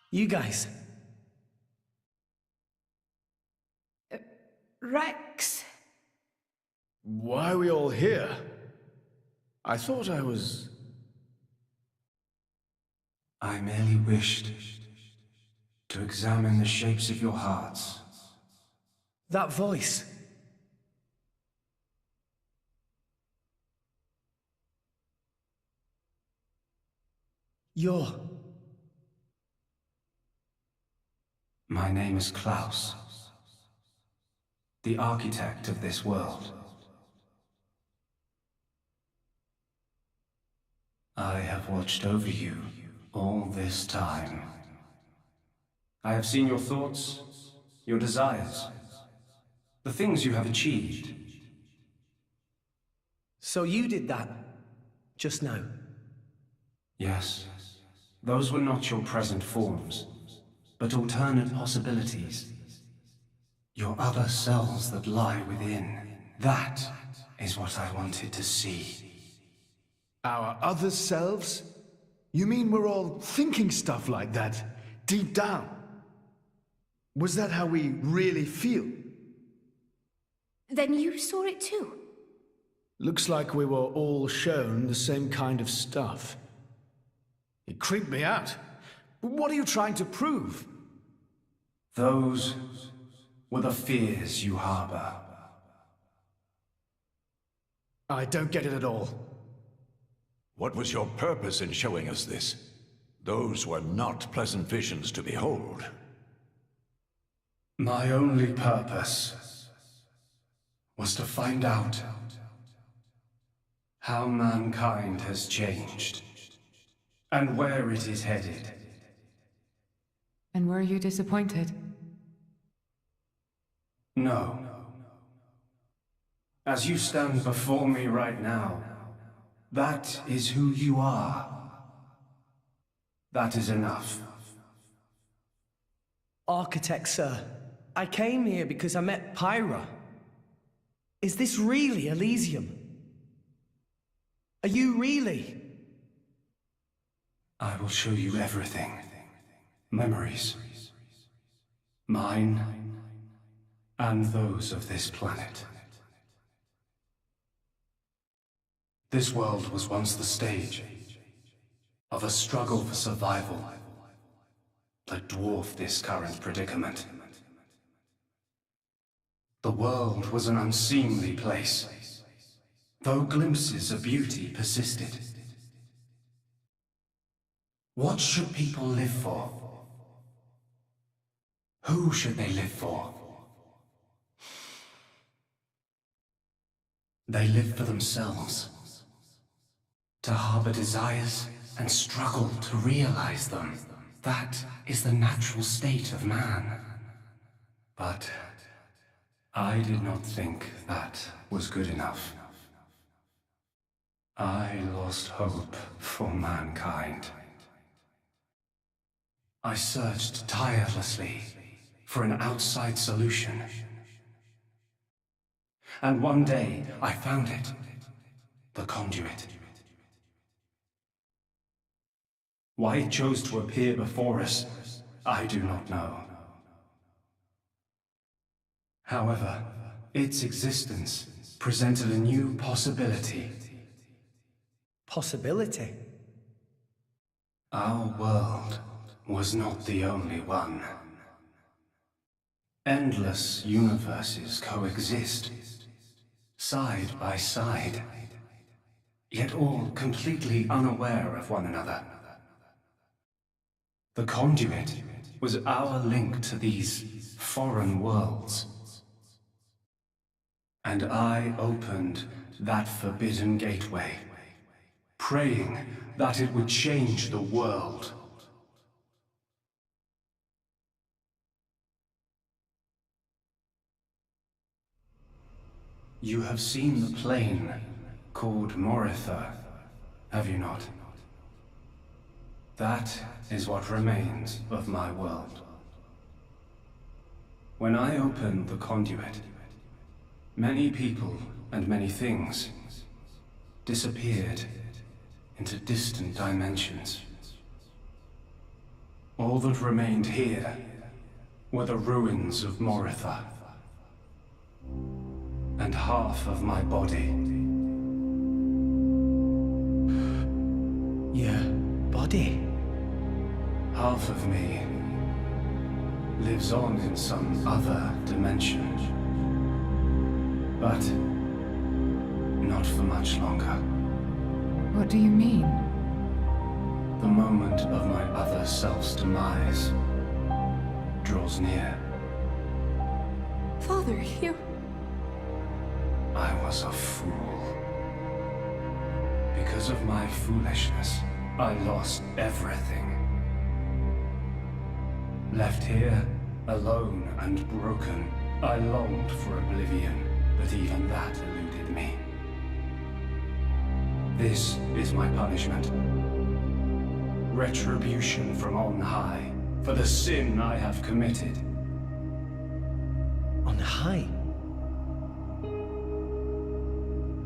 You guys. Rex. Why are we all here? I thought I was... I merely wished to examine the shapes of your hearts. That voice. You're... My name is Klaus, the architect of this world. I have watched over you all this time. I have seen your thoughts, your desires, the things you have achieved. So you did that, just now? Yes, those were not your present forms, but alternate possibilities. Your other selves that lie within. That is what I wanted to see. Our other selves? You mean we're all thinking stuff like that, deep down? Was that how we really feel? Then you saw it too? Looks like we were all shown the same kind of stuff. It creeped me out. What are you trying to prove? Those were the fears you harbor. I don't get it at all. What was your purpose in showing us this? Those were not pleasant visions to behold. My only purpose was to find out how mankind has changed and where it is headed. And were you disappointed? No. As you stand before me right now, that is who you are. That is enough. Architekt, sir. I came here because I met Pyra. Is this really Elysium? Are you really? I will show you everything. Memories. Mine, and those of this planet. This world was once the stage of a struggle for survival that dwarfed this current predicament. The world was an unseemly place, though glimpses of beauty persisted. What should people live for? Who should they live for? They live for themselves, to harbor desires and struggle to realize them. That is the natural state of man. But I did not think that was good enough. I lost hope for mankind. I searched tirelessly for an outside solution. And one day, I found it. The conduit. Why it chose to appear before us, I do not know. However, its existence presented a new possibility. Possibility? Our world was not the only one. Endless universes coexist, side by side, yet all completely unaware of one another. The conduit was our link to these foreign worlds. And I opened that forbidden gateway, praying that it would change the world. You have seen the plane called Moritha, have you not? That is what remains of my world. When I opened the conduit, Many people and many things disappeared into distant dimensions. All that remained here were the ruins of Moritha. And half of my body. Your body? Half of me lives on in some other dimension. But not for much longer. What do you mean? The moment of my other self's demise draws near. Father, you... I was a fool. Because of my foolishness, I lost everything. Left here, alone and broken, I longed for oblivion, but even that eluded me. This is my punishment. Retribution from on high, for the sin I have committed. On high?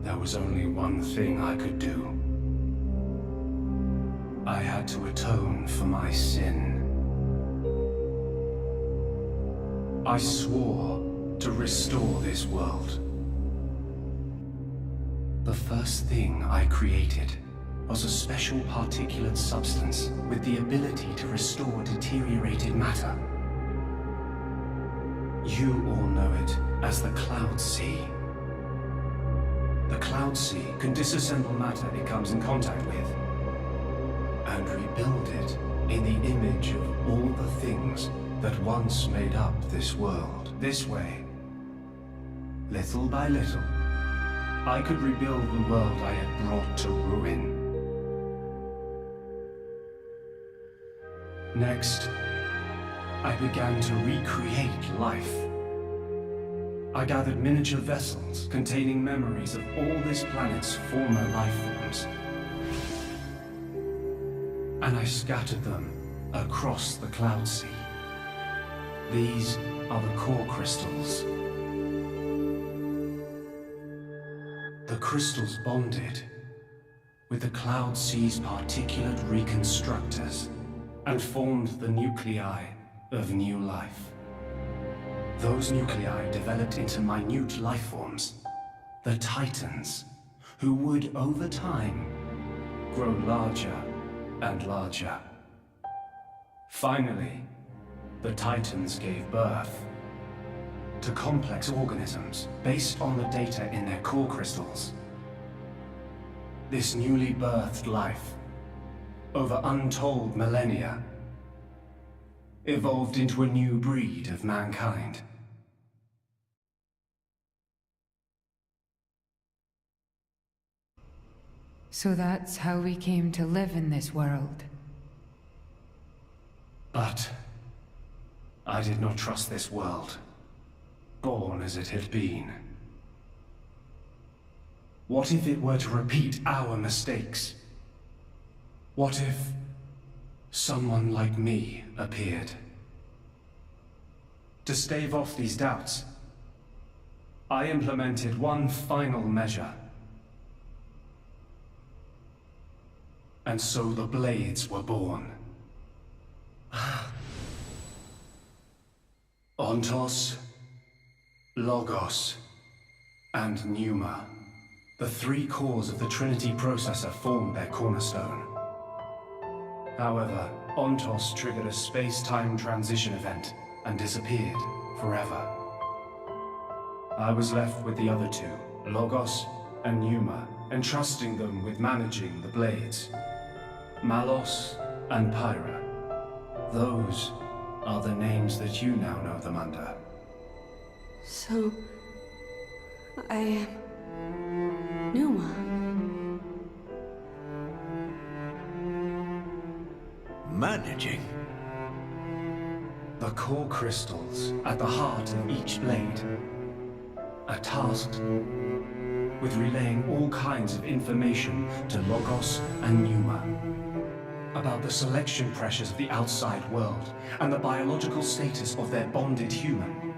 There was only one thing I could do. I had to atone for my sin. I swore to restore this world. The first thing I created was a special particulate substance with the ability to restore deteriorated matter. You all know it as the Cloud Sea. The Cloud Sea can disassemble matter it comes in contact with, and rebuild it in the image of all the things that once made up this world. This way, little by little, I could rebuild the world I had brought to ruin. Next, I began to recreate life. I gathered miniature vessels containing memories of all this planet's former life forms. And I scattered them across the Cloud Sea. These are the core crystals. The crystals bonded with the Cloud Sea's particulate reconstructors and formed the nuclei of new life. Those nuclei developed into minute life forms, the Titans, who would, over time, grow larger and larger. Finally, the Titans gave birth to complex organisms based on the data in their core crystals. This newly birthed life, over untold millennia, evolved into a new breed of mankind. So that's how we came to live in this world. But I did not trust this world, born as it had been. What if it were to repeat our mistakes? What if someone like me appeared? To stave off these doubts, I implemented one final measure. And so the Blades were born. Ontos, Logos, and Pneuma. The three cores of the Trinity processor formed their cornerstone. However, Ontos triggered a space-time transition event and disappeared forever. I was left with the other two, Logos and Pneuma, entrusting them with managing the Blades. Malos and Pyra. Those are the names that you now know them under. So... I am... Numa. Managing? The core crystals at the heart of each blade are tasked with relaying all kinds of information to Logos and Pneuma about the selection pressures of the outside world and the biological status of their bonded human,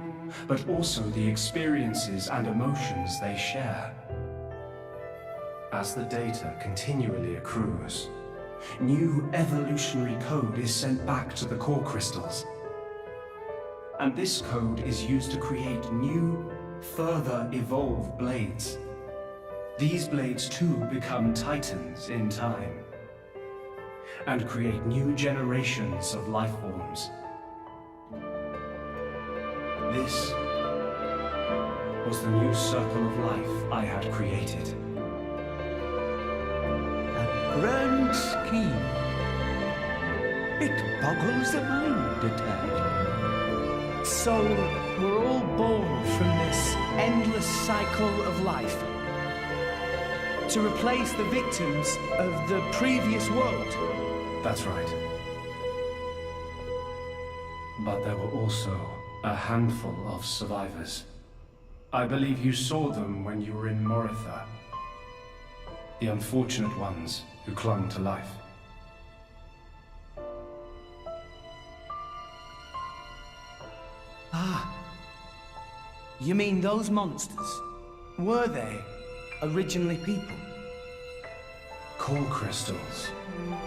but also the experiences and emotions they share. As the data continually accrues, new evolutionary code is sent back to the core crystals. And this code is used to create new, further evolved blades. These blades too become titans in time, and create new generations of life forms. This was the new circle of life I had created. A grand scheme. It boggles the mind a tad. So, we're all born from this endless cycle of life to replace the victims of the previous world. That's right. But there were also a handful of survivors. I believe you saw them when you were in Moritha. The unfortunate ones who clung to life. Ah. You mean those monsters? Were they originally people? Core crystals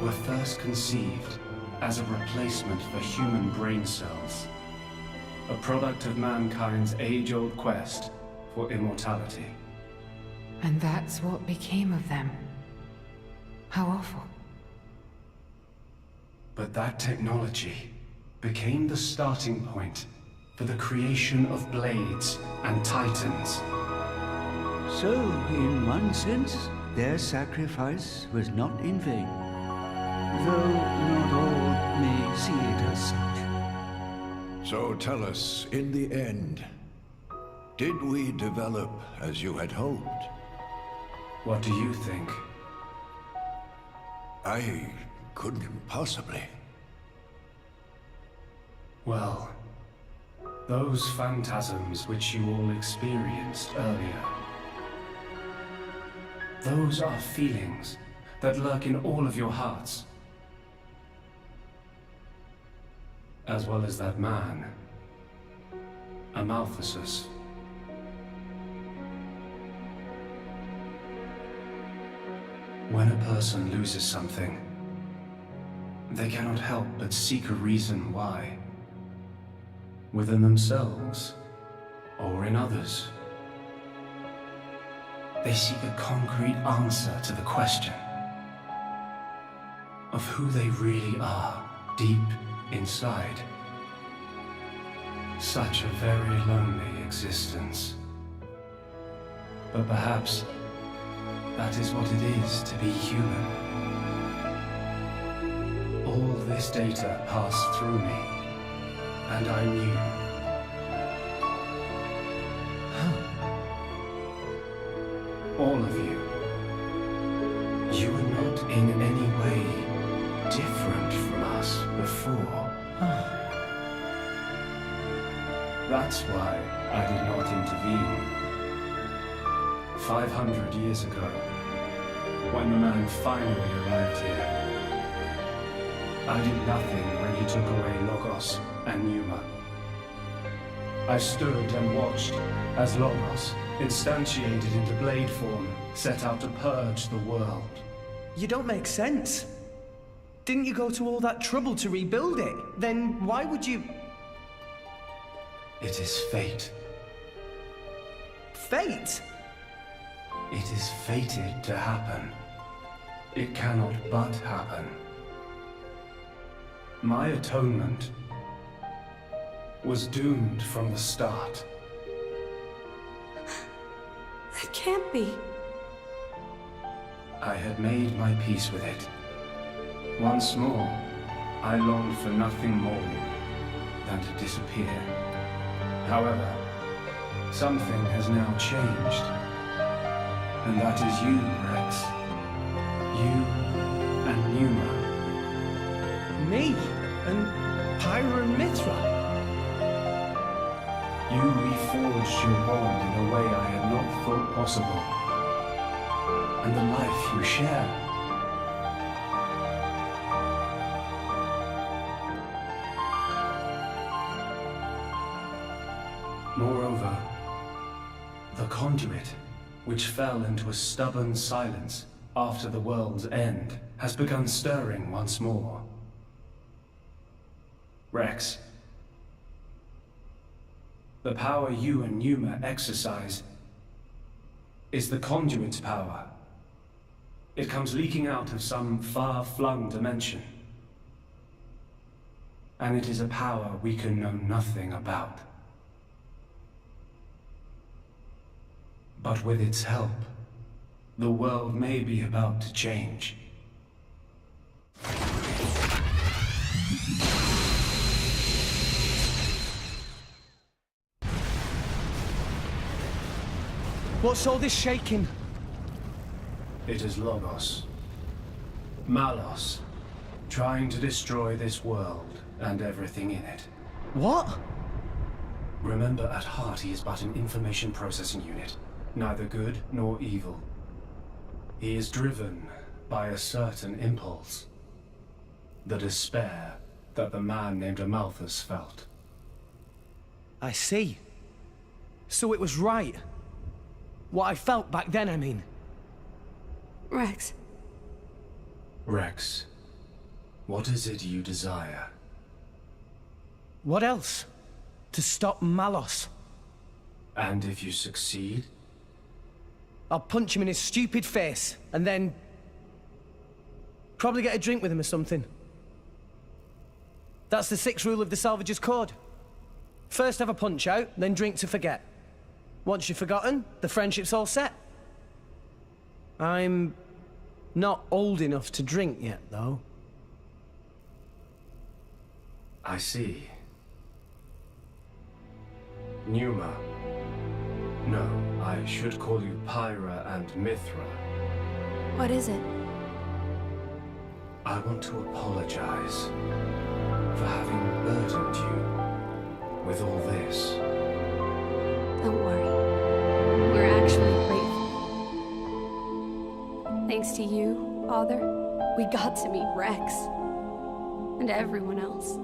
were first conceived as a replacement for human brain cells. A product of mankind's age-old quest for immortality. And that's what became of them. How awful. But that technology became the starting point for the creation of blades and titans. So, in one sense, their sacrifice was not in vain. Though not all may see it as such. So tell us, in the end, did we develop as you had hoped? What do you think? I couldn't possibly. Well, those phantasms which you all experienced earlier, those are feelings that lurk in all of your hearts. As well as that man, Amaltheus. When a person loses something, they cannot help but seek a reason why. Within themselves, or in others. They seek a concrete answer to the question of who they really are deep inside. Such a very lonely existence. But perhaps that is what it is to be human. All this data passed through me, and I knew. All of you. You were not in any way different from us before. That's why I did not intervene. 500 years ago, when the man finally arrived here, I did nothing when he took away Logos and Numa. I stood and watched as Logos, instantiated into blade form, set out to purge the world. You don't make sense. Didn't you go to all that trouble to rebuild it? Then why would you... It is fate. Fate? It is fated to happen. It cannot but happen. My atonement was doomed from the start. That can't be. I had made my peace with it. Once more, I longed for nothing more than to disappear. However, something has now changed. And that is you, Rex. You and Numa. Me? And Pyra and Mithra? You reforged your bond in a way I had not thought possible. And the life you share. Moreover, the conduit, which fell into a stubborn silence after the world's end, has begun stirring once more. Rex, the power you and Numa exercise is the conduit's power. It comes leaking out of some far-flung dimension. And it is a power we can know nothing about. But with its help, the world may be about to change. What's all this shaking? It is Logos. Malos, trying to destroy this world and everything in it. What? Remember, at heart he is but an information processing unit, neither good nor evil. He is driven by a certain impulse. The despair that the man named Amalthus felt. I see. So it was right. What I felt back then, I mean. Rex, Rex, what is it you desire? What else? To stop Malos. And if you succeed? I'll punch him in his stupid face, and then... probably get a drink with him or something. That's the 6th rule of the Salvager's Code. First have a punch out, then drink to forget. Once you've forgotten, the friendship's all set. I'm not old enough to drink yet, though. I see. Numa. No, I should call you Pyra and Mithra. what is it? I want to apologize for having burdened you with all this. Don't worry. We're actually grateful. Thanks to you, Father, we got to meet Rex. And everyone else.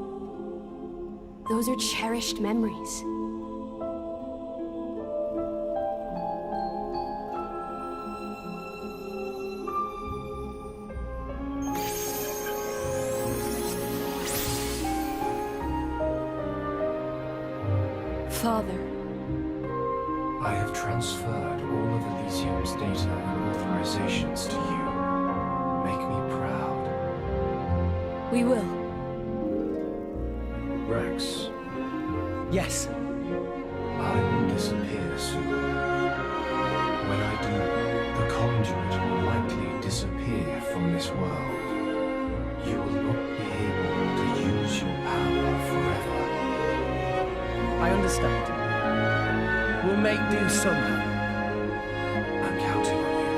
Those are cherished memories. Father, I have transferred all of Elysium's data and authorizations to you. Make me proud. we will. Rex, Yes. I will disappear soon. When I do, the conduit will likely disappear from this world. You will not be able to use your power forever. I understand. We'll make do somehow. I'm counting on you.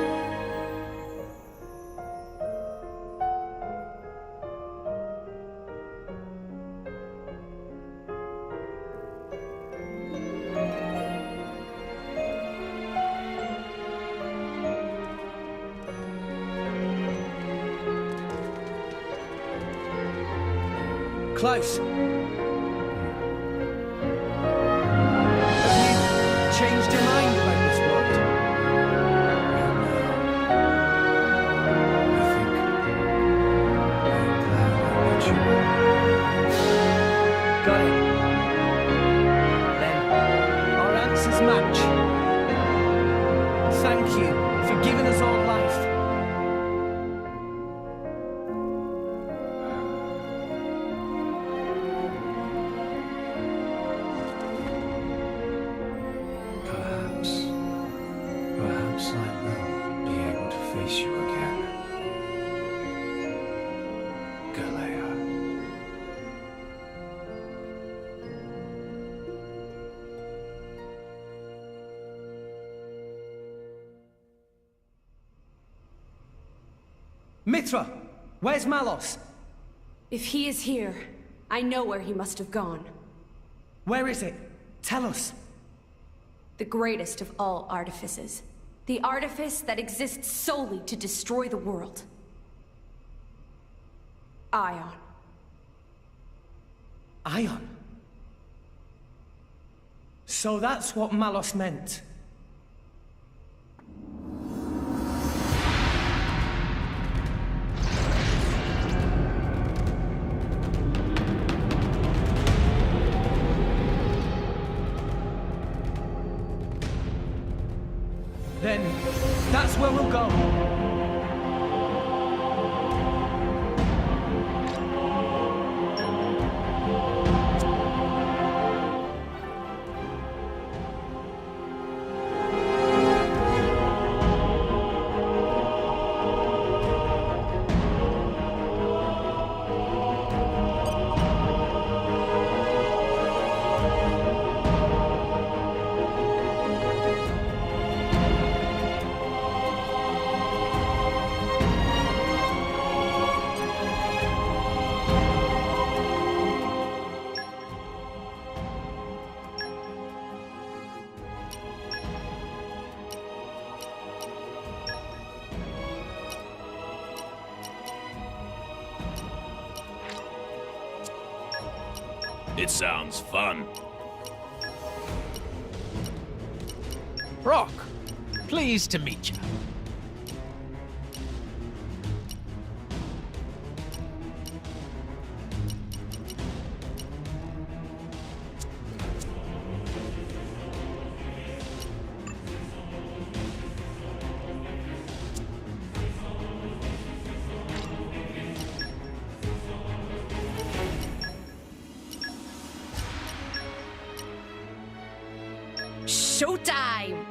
Close. Have you changed your mind about this world? I think I'm glad I met you. Got it. Then, our answers match. Thank you for giving us all life. Perhaps I will be able to face you again. Galea. Mithra, where's Malos? If he is here, I know where he must have gone. Where is it? Tell us. The greatest of all artifices. The artifice that exists solely to destroy the world. Ion. Ion. So that's what Malos meant. Then, that's where we'll go. It sounds fun. Brock, pleased to meet you. Showtime!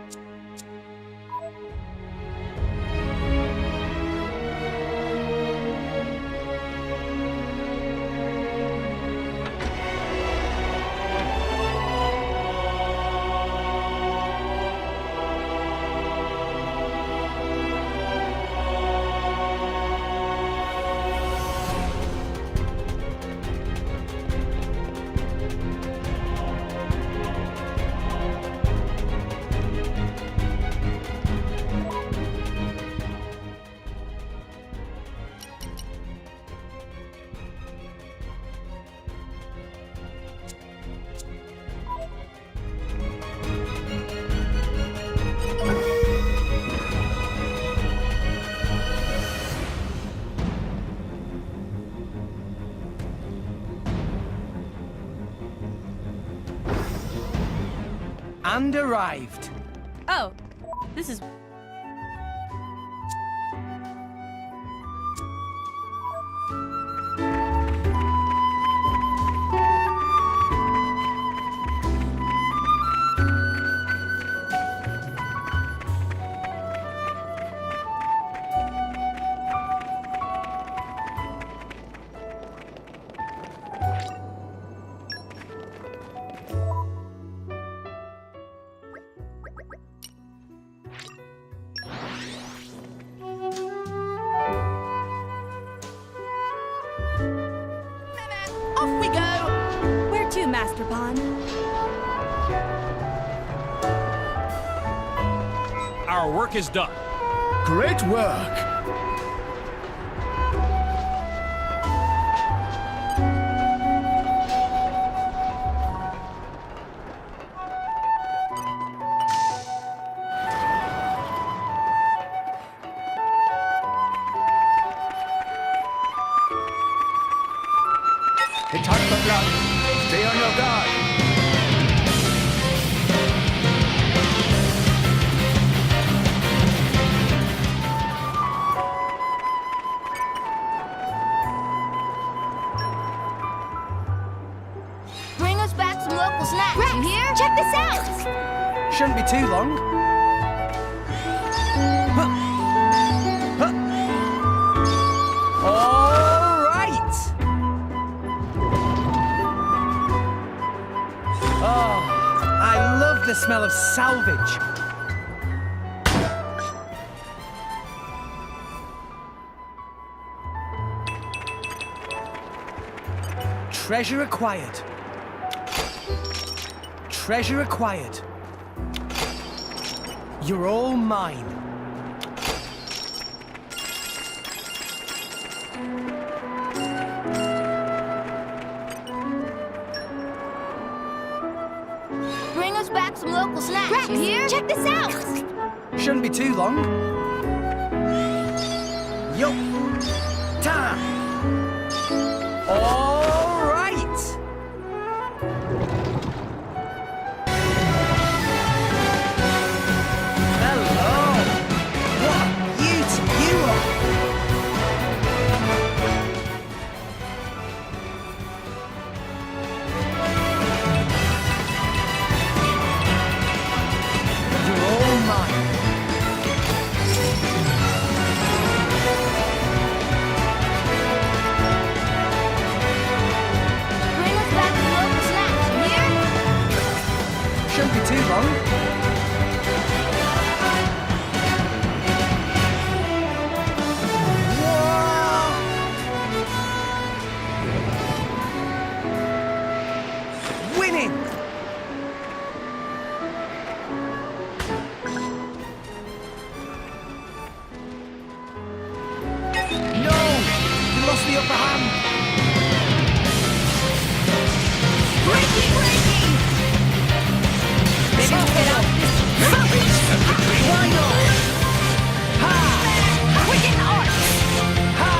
And arrived. Oh, this is... Off we go! Where to, Master Pawn? Our work is done. Great work! It's hot for blood. Stay on your guard. Bring us back some local snacks, Rex, you hear? Check this out! Shouldn't be too long. All right! Oh, I love the smell of salvage. Treasure acquired. Treasure acquired. You're all mine. Bring us us back some local snacks. Rex, you hear? Check this out. Shouldn't be too long. Yup. Time. All right. Hello. What a beauty you are. You're all mine. Bring us back some local snacks. You hear? Shouldn't be too long. Whoa! Winning! No! You lost the upper hand! Breaky! Maybe we'll get out this. Why not? Ha! Wicked arts. Ha!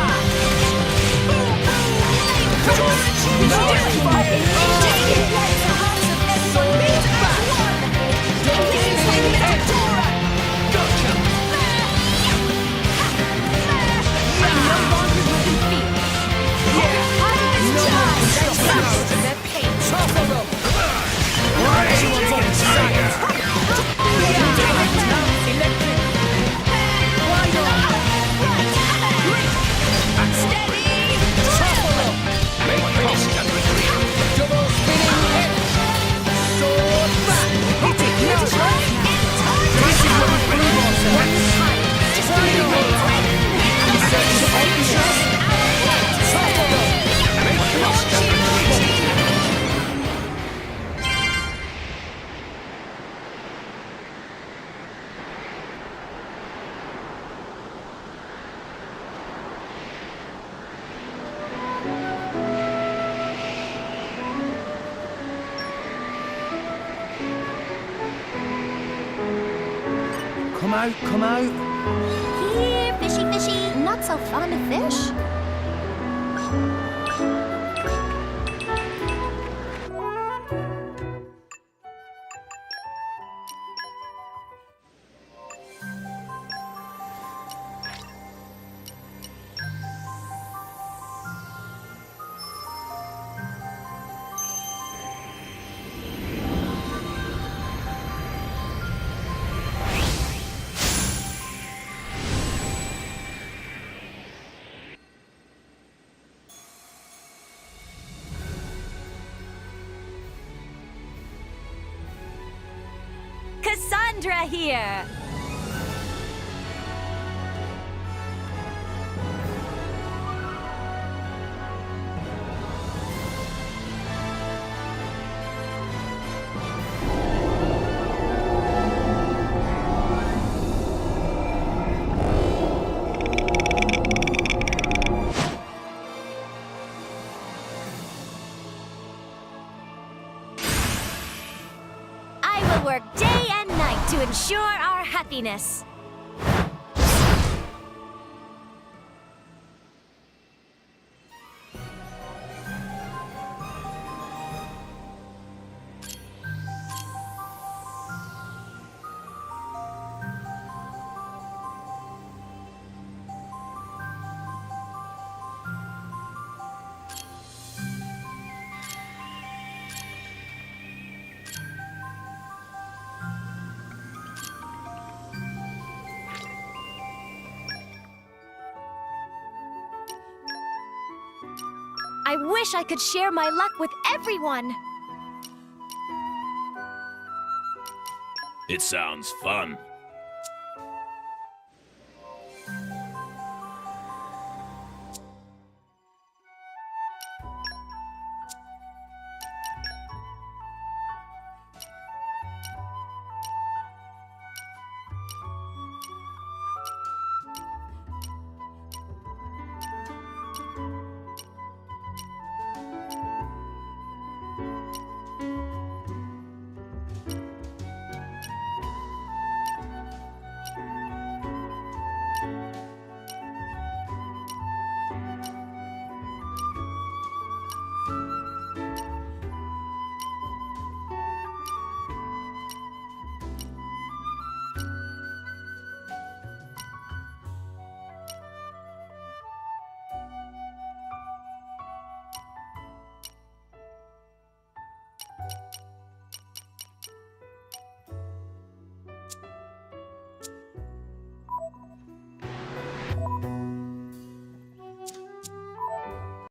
Come on, No, it's fire! take it. Let the hearts of everyone beat as one. He's like Victoria. Gotcha! I'm no longer within fear. Yeah! Part of this No job. one can stop That's us. to their pain. Topple them! Everyone's on the side! Electric! Why not? Steady. Topple them! Double spinning head! Sword back! Hit it! That's right! This is what we prove ourselves! Why not? Extra! Topple them! Come out, come out! Here, fishy. Not so fond of fish. Cassandra here! I will work day and night to ensure our happiness. I wish I could share my luck with everyone. It sounds fun.